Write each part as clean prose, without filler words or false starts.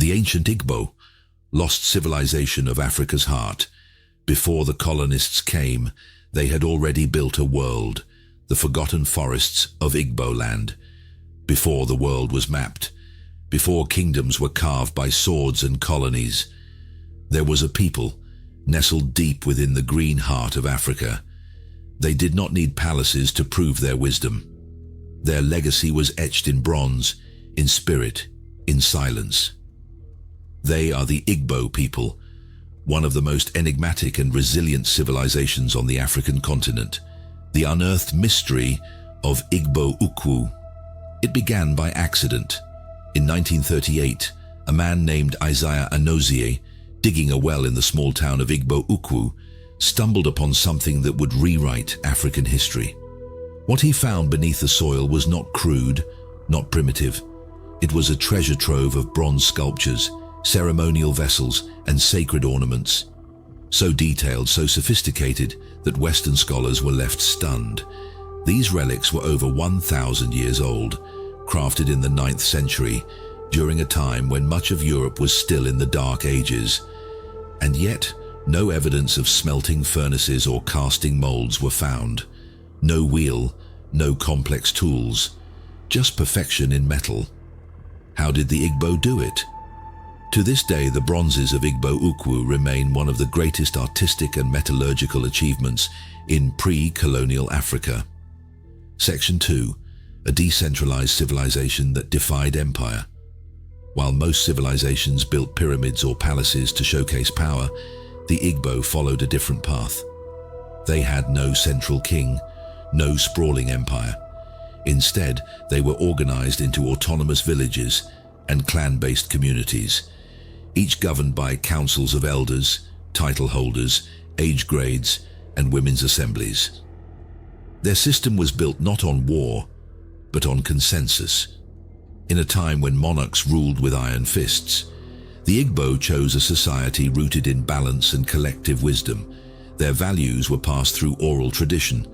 The ancient Igbo, lost civilization of Africa's heart. Before the colonists came, they had already built a world, the forgotten forests of Igbo land. Before the world was mapped, before kingdoms were carved by swords and colonies, there was a people nestled deep within the green heart of Africa. They did not need palaces to prove their wisdom. Their legacy was etched in bronze, in spirit, in silence. They are the Igbo people, one of the most enigmatic and resilient civilizations on the African continent, the unearthed mystery of Igboouku. It began by accident. In 1938, a man named Isaiah Anozie, digging a well in the small town of Igboouku, stumbled upon something that would rewrite African history. What he found beneath the soil was not crude, not primitive. It was a treasure trove of bronze sculptures, ceremonial vessels, and sacred ornaments. So detailed, so sophisticated, that Western scholars were left stunned. These relics were over 1,000 years old, crafted in the 9th century, during a time when much of Europe was still in the Dark Ages. And yet, no evidence of smelting furnaces or casting molds were found. No wheel, no complex tools, just perfection in metal. How did the Igbo do it? To this day, the bronzes of Igboouku remain one of the greatest artistic and metallurgical achievements in pre-colonial Africa. Section 2. A decentralized civilization that defied empire. While most civilizations built pyramids or palaces to showcase power, the Igbo followed a different path. They had no central king, no sprawling empire. Instead, they were organized into autonomous villages and clan-based communities, each governed by councils of elders, title holders, age grades, and women's assemblies. Their system was built not on war, but on consensus. In a time when monarchs ruled with iron fists, the Igbo chose a society rooted in balance and collective wisdom. Their values were passed through oral tradition,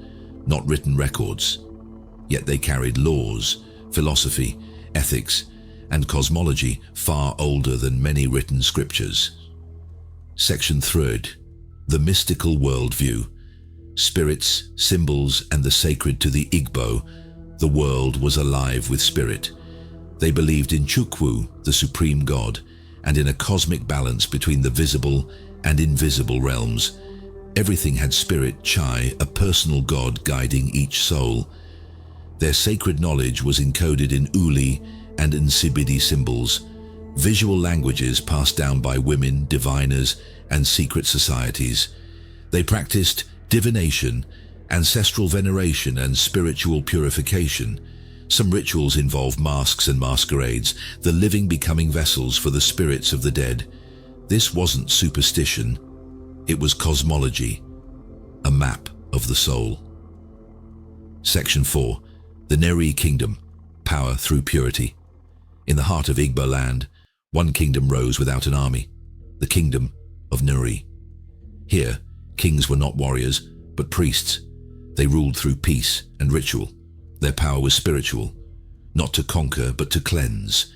not written records. Yet they carried laws, philosophy, ethics, and cosmology far older than many written scriptures. Section 3. The mystical worldview. Spirits, symbols, and the sacred to the Igbo. The world was alive with spirit. They believed in Chukwu, the supreme god, and in a cosmic balance between the visible and invisible realms. Everything had spirit, Chai, a personal god guiding each soul. Their sacred knowledge was encoded in Uli and Nsibidi symbols, visual languages passed down by women, diviners, and secret societies. They practiced divination, ancestral veneration, and spiritual purification. Some rituals involve masks and masquerades, the living becoming vessels for the spirits of the dead. This wasn't superstition, it was cosmology, a map of the soul. Section 4. The Nuri Kingdom, power through purity. In the heart of Igbo land, one kingdom rose without an army, the kingdom of Nuri. Here, kings were not warriors, but priests. They ruled through peace and ritual. Their power was spiritual, not to conquer, but to cleanse.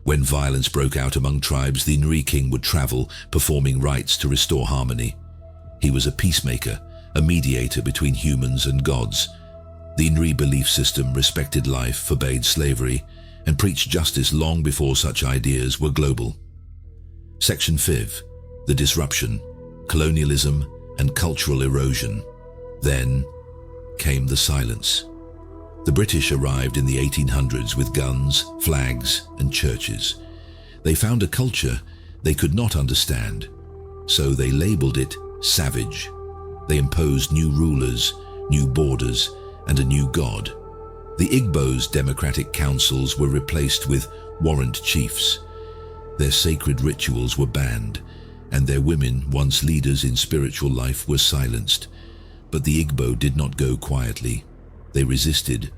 When violence broke out among tribes, the Nuri king would travel, performing rites to restore harmony. He was a peacemaker, a mediator between humans and gods. The Nuri belief system respected life, forbade slavery, and preached justice long before such ideas were global. Section 5. The disruption, colonialism, and cultural erosion. Then came the silence. The British arrived in the 1800s with guns, flags, and churches. They found a culture they could not understand, so they labeled it savage. They imposed new rulers, new borders, and a new god. The Igbo's democratic councils were replaced with warrant chiefs. Their sacred rituals were banned, and their women, once leaders in spiritual life, were silenced. But the Igbo did not go quietly. They resisted.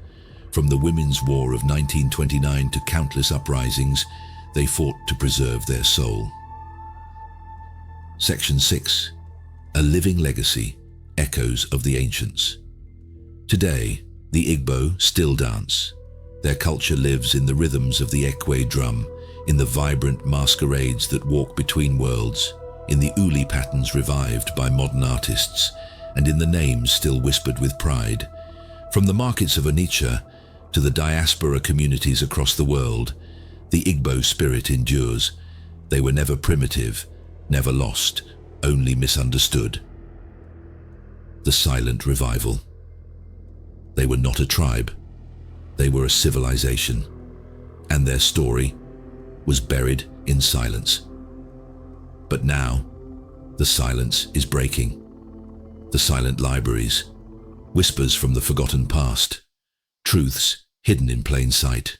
From the Women's War of 1929 to countless uprisings, they fought to preserve their soul. Section 6. A living legacy, echoes of the ancients. Today, the Igbo still dance. Their culture lives in the rhythms of the Ekwe drum, in the vibrant masquerades that walk between worlds, in the uli patterns revived by modern artists, and in the names still whispered with pride. From the markets of Onitsha to the diaspora communities across the world, the Igbo spirit endures. They were never primitive, never lost, only misunderstood. The silent revival. They were not a tribe. They were a civilization, and their story was buried in silence. But now, the silence is breaking. The silent libraries, whispers from the forgotten past, truths hidden in plain sight.